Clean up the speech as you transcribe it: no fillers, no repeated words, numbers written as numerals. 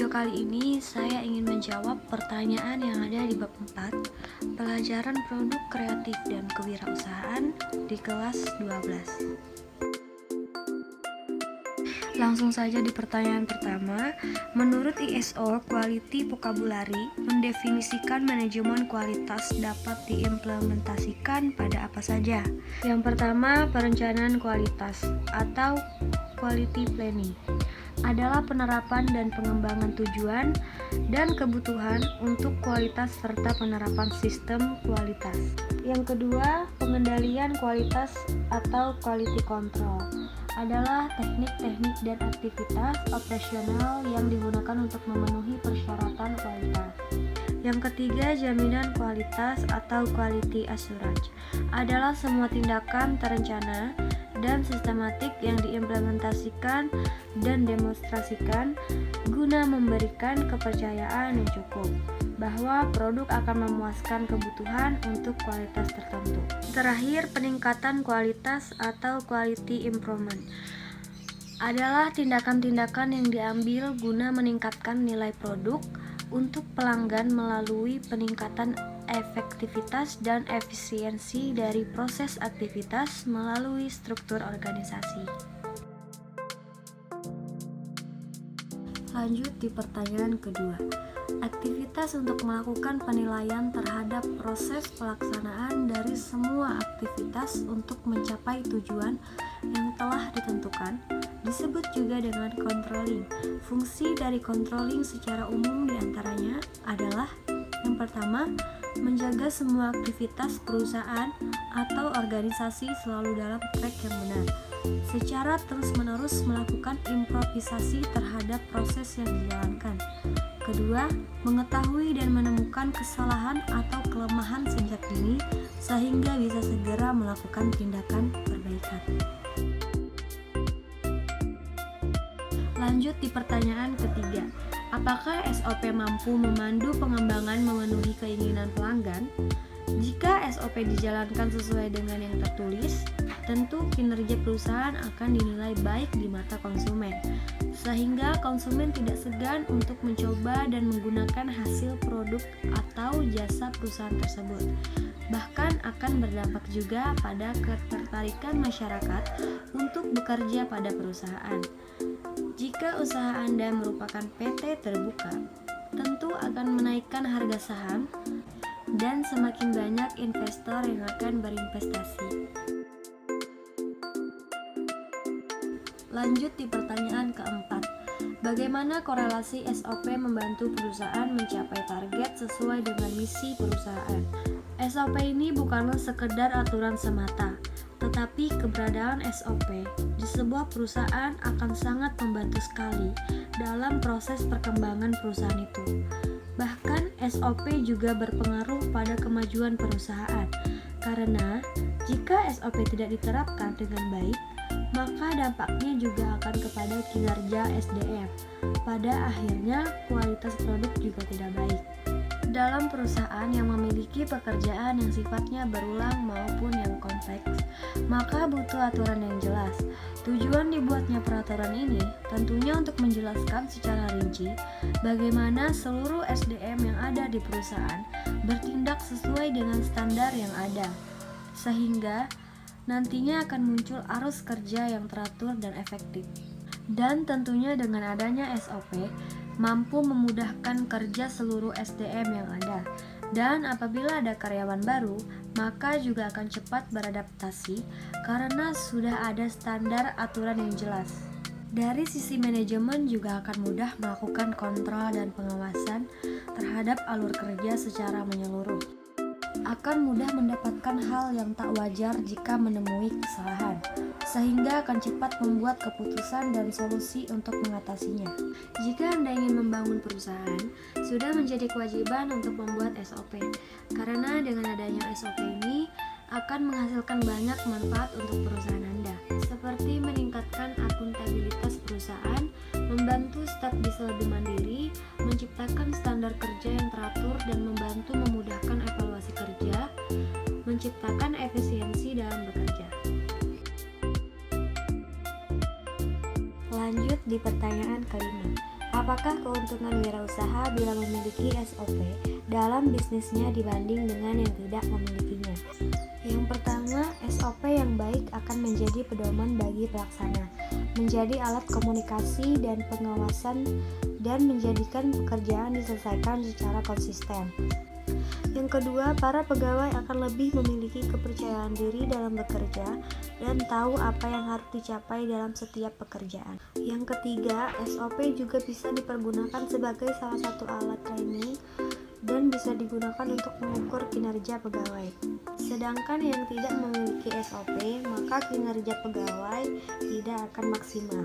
video kali ini saya ingin menjawab pertanyaan yang ada di bab 4, pelajaran produk kreatif dan kewirausahaan di kelas 12. Langsung saja di pertanyaan pertama. Menurut ISO, quality vocabulary mendefinisikan manajemen kualitas dapat diimplementasikan pada apa saja. Yang pertama, perencanaan kualitas atau quality planning adalah penerapan dan pengembangan tujuan dan kebutuhan untuk kualitas serta penerapan sistem kualitas. Yang kedua, pengendalian kualitas atau quality control adalah teknik-teknik dan aktivitas operasional yang digunakan untuk memenuhi persyaratan kualitas. Yang ketiga, jaminan kualitas atau quality assurance adalah semua tindakan terencana dan sistematik yang diimplementasikan dan demonstrasikan guna memberikan kepercayaan yang cukup bahwa produk akan memuaskan kebutuhan untuk kualitas tertentu. Terakhir, peningkatan kualitas atau quality improvement adalah tindakan-tindakan yang diambil guna meningkatkan nilai produk untuk pelanggan melalui peningkatan efektivitas dan efisiensi dari proses aktivitas melalui struktur organisasi. Lanjut di pertanyaan kedua. Aktivitas untuk melakukan penilaian terhadap proses pelaksanaan dari semua aktivitas untuk mencapai tujuan yang telah ditentukan disebut juga dengan controlling. Fungsi dari controlling secara umum diantaranya adalah: yang pertama, menjaga semua aktivitas perusahaan atau organisasi selalu dalam track yang benar, secara terus-menerus melakukan improvisasi terhadap proses yang dijalankan. Kedua, mengetahui dan menemukan kesalahan atau kelemahan sejak dini sehingga bisa segera melakukan tindakan perbaikan. Lanjut di pertanyaan ketiga. Apakah SOP mampu memandu pengembangan memenuhi keinginan pelanggan? Jika SOP dijalankan sesuai dengan yang tertulis, tentu kinerja perusahaan akan dinilai baik di mata konsumen, sehingga konsumen tidak segan untuk mencoba dan menggunakan hasil produk atau jasa perusahaan tersebut. Bahkan akan berdampak juga pada ketertarikan masyarakat untuk bekerja pada perusahaan. Jika usaha Anda merupakan PT terbuka, tentu akan menaikkan harga saham dan semakin banyak investor yang akan berinvestasi. Lanjut di pertanyaan keempat. Bagaimana korelasi SOP membantu perusahaan mencapai target sesuai dengan misi perusahaan? SOP ini bukanlah sekedar aturan semata, tetapi keberadaan SOP di sebuah perusahaan akan sangat membantu sekali dalam proses perkembangan perusahaan itu. Bahkan SOP juga berpengaruh pada kemajuan perusahaan, karena jika SOP tidak diterapkan dengan baik, maka dampaknya juga akan kepada kinerja SDM. Pada akhirnya, kualitas produk juga tidak baik. Dalam perusahaan yang memiliki pekerjaan yang sifatnya berulang maupun yang kompleks, maka butuh aturan yang jelas. Tujuan dibuatnya peraturan ini tentunya untuk menjelaskan secara rinci bagaimana seluruh SDM yang ada di perusahaan bertindak sesuai dengan standar yang ada, sehingga nantinya akan muncul arus kerja yang teratur dan efektif. Dan tentunya dengan adanya SOP mampu memudahkan kerja seluruh SDM yang ada. Dan apabila ada karyawan baru, maka juga akan cepat beradaptasi karena sudah ada standar aturan yang jelas. Dari sisi manajemen juga akan mudah melakukan kontrol dan pengawasan terhadap alur kerja secara menyeluruh. Akan mudah mendapatkan hal yang tak wajar jika menemui kesalahan, sehingga akan cepat membuat keputusan dan solusi untuk mengatasinya. Jika Anda ingin membangun perusahaan, sudah menjadi kewajiban untuk membuat SOP, karena dengan adanya SOP ini akan menghasilkan banyak manfaat untuk perusahaan Anda, seperti meningkatkan akuntabilitas perusahaan, membantu staf bisa lebih mandiri, menciptakan standar kerja yang teratur dan membantu memudahkan evaluasi kerja, menciptakan efisiensi dalam bekerja. Lanjut di pertanyaan kelima. Apakah keuntungan wirausaha bila memiliki SOP dalam bisnisnya dibanding dengan yang tidak memilikinya? Yang pertama, SOP yang baik akan menjadi pedoman bagi pelaksana, menjadi alat komunikasi dan pengawasan, dan menjadikan pekerjaan diselesaikan secara konsisten. Yang kedua, para pegawai akan lebih memiliki kepercayaan diri dalam bekerja dan tahu apa yang harus dicapai dalam setiap pekerjaan. Yang ketiga, SOP juga bisa dipergunakan sebagai salah satu alat training dan bisa digunakan untuk mengukur kinerja pegawai. Sedangkan yang tidak memiliki SOP, maka kinerja pegawai tidak akan maksimal.